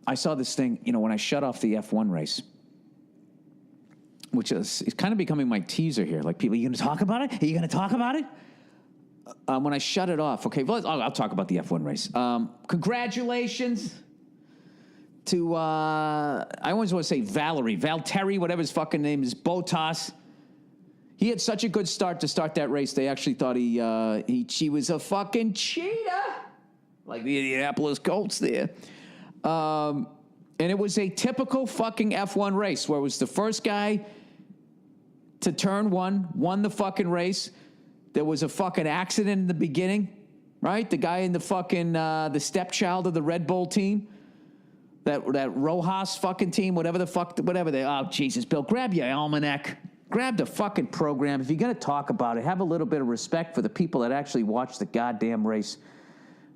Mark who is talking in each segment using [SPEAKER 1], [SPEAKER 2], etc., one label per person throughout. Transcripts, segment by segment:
[SPEAKER 1] I saw this thing, when I shut off the F1 race, which is kind of becoming my teaser here. Like, people, are you going to talk about it? Are you going to talk about it? When I shut it off, okay, well, I'll talk about the F1 race. Congratulations to, I always want to say Valtteri, whatever his fucking name is, Bottas. He had such a good start to start that race, they actually thought she was a fucking cheater, like the Indianapolis Colts there. And it was a typical fucking F1 race where it was the first guy to turn one, won the fucking race. There was a fucking accident in the beginning, right? The guy in the fucking, the stepchild of the Red Bull team, that Rojas fucking team, oh, Jesus, Bill, grab your almanac. Grab the fucking program. If you're going to talk about it, have a little bit of respect for the people that actually watch the goddamn race.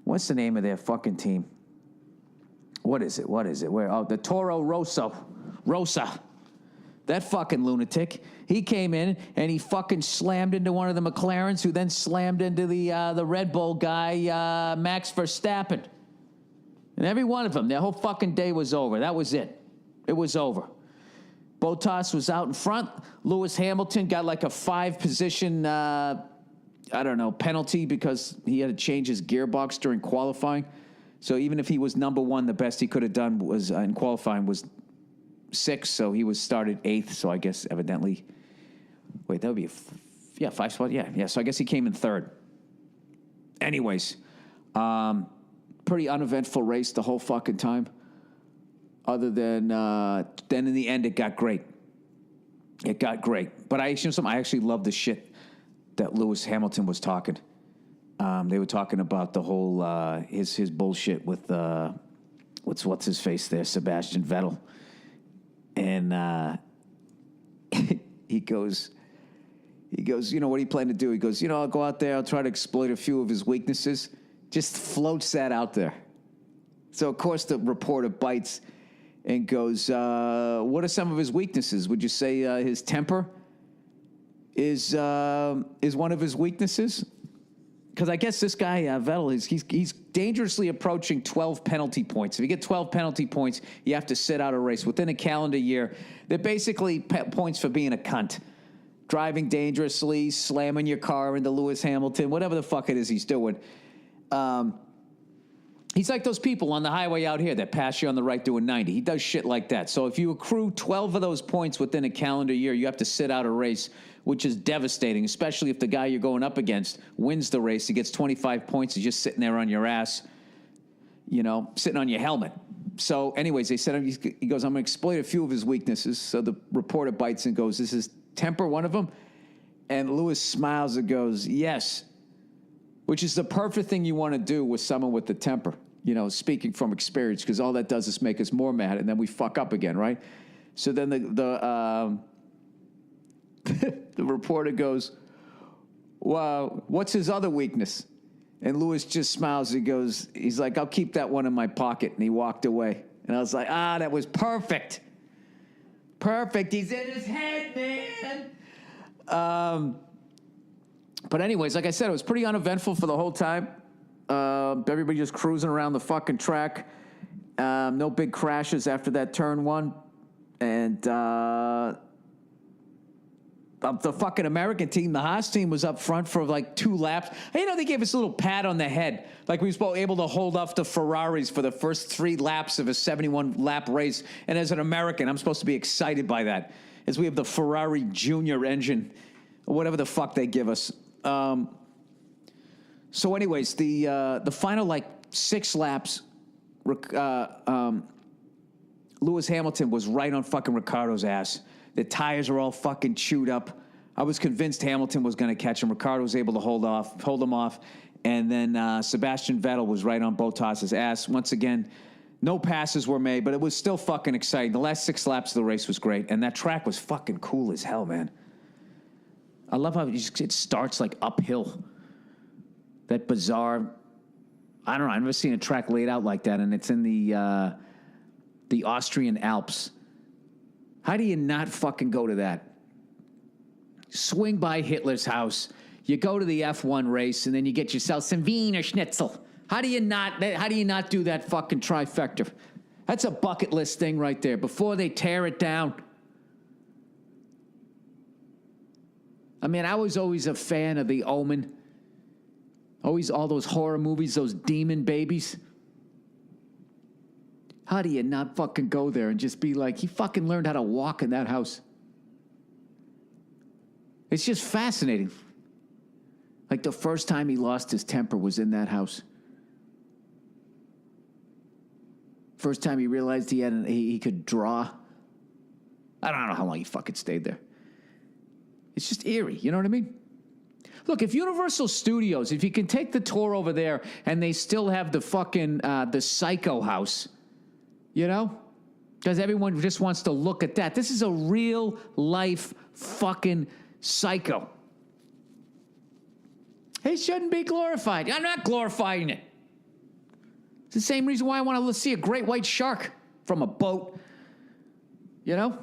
[SPEAKER 1] What's the name of their fucking team? What is it? Where? Oh, the Toro Rosa. That fucking lunatic. He came in and he fucking slammed into one of the McLarens, who then slammed into the Red Bull guy, Max Verstappen. And every one of them, their whole fucking day was over. That was it. It was over. Bottas was out in front. Lewis Hamilton got like a 5-position, penalty because he had to change his gearbox during qualifying. So even if he was number one, the best he could have done was in qualifying was 6. So he was started 8th. So I guess evidently, that would be 5 spot. Yeah. So I guess he came in 3rd. Anyways, pretty uneventful race the whole fucking time. Other than, then in the end, it got great. But I actually love the shit that Lewis Hamilton was talking. They were talking about the whole, his bullshit with, what's his face there, Sebastian Vettel. And, he goes, what do you plan to do? He goes, I'll go out there, I'll try to exploit a few of his weaknesses. Just floats that out there. So, of course, the reporter bites and goes, what are some of his weaknesses? Would you say his temper is one of his weaknesses? Because I guess this guy, Vettel, he's dangerously approaching 12 penalty points. If you get 12 penalty points, you have to sit out a race. Within a calendar year, they're basically points for being a cunt. Driving dangerously, slamming your car into Lewis Hamilton, whatever the fuck it is he's doing. He's like those people on the highway out here that pass you on the right doing 90. He does shit like that. So if you accrue 12 of those points within a calendar year, you have to sit out a race, which is devastating, especially if the guy you're going up against wins the race. He gets 25 points. He's just sitting there on your ass, sitting on your helmet. So anyways, he goes, I'm going to exploit a few of his weaknesses. So the reporter bites and goes, is his temper one of them? And Lewis smiles and goes, yes, which is the perfect thing you want to do with someone with the temper. Speaking from experience, because all that does is make us more mad, and then we fuck up again, right? So then the reporter goes, "Wow, what's his other weakness?" And Lewis just smiles. He's like, "I'll keep that one in my pocket," and he walked away. And I was like, that was perfect. Perfect. He's in his head, man. But anyways, like I said, it was pretty uneventful for the whole time. Everybody just cruising around the fucking track. No big crashes after that turn one. And the fucking American team, the Haas team, was up front for like 2 laps. They gave us a little pat on the head. Like we were able to hold off the Ferraris for the first 3 laps of a 71-lap race. And as an American, I'm supposed to be excited by that, as we have the Ferrari Junior engine, or whatever the fuck they give us. So anyways, the final 6 laps, Lewis Hamilton was right on fucking Ricciardo's ass. The tires are all fucking chewed up. I was convinced Hamilton was going to catch him. Ricciardo was able to hold him off. And then Sebastian Vettel was right on Bottas's ass. Once again, no passes were made, but it was still fucking exciting. The last 6 laps of the race was great, and that track was fucking cool as hell, man. I love how it starts uphill. That bizarre, I don't know, I've never seen a track laid out like that, and it's in the Austrian Alps. How do you not fucking go to that? Swing by Hitler's house, you go to the F1 race, and then you get yourself some Wiener Schnitzel. How do you not do that fucking trifecta? That's a bucket list thing right there. Before they tear it down. I mean, I was always a fan of The Omen. Always all those horror movies, those demon babies. How do you not fucking go there and just be like, he fucking learned how to walk in that house? It's just fascinating. Like the first time he lost his temper was in that house. First time he realized he could draw. I don't know how long he fucking stayed there. It's just eerie, you know what I mean? Look, if Universal Studios, if you can take the tour over there and they still have the fucking, the Psycho house, you know? Because everyone just wants to look at that. This is a real life fucking psycho. It shouldn't be glorified. I'm not glorifying it. It's the same reason why I want to see a great white shark from a boat. You know?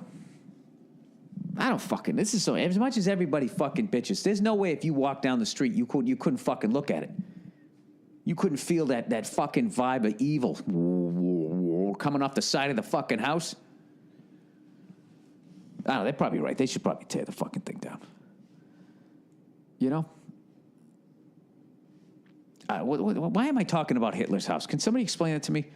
[SPEAKER 1] I don't fucking, this is so, as much as everybody fucking bitches, there's no way if you walk down the street, you couldn't fucking look at it. You couldn't feel that fucking vibe of evil coming off the side of the fucking house. I don't know, they're probably right. They should probably tear the fucking thing down. You know? Why am I talking about Hitler's house? Can somebody explain it to me?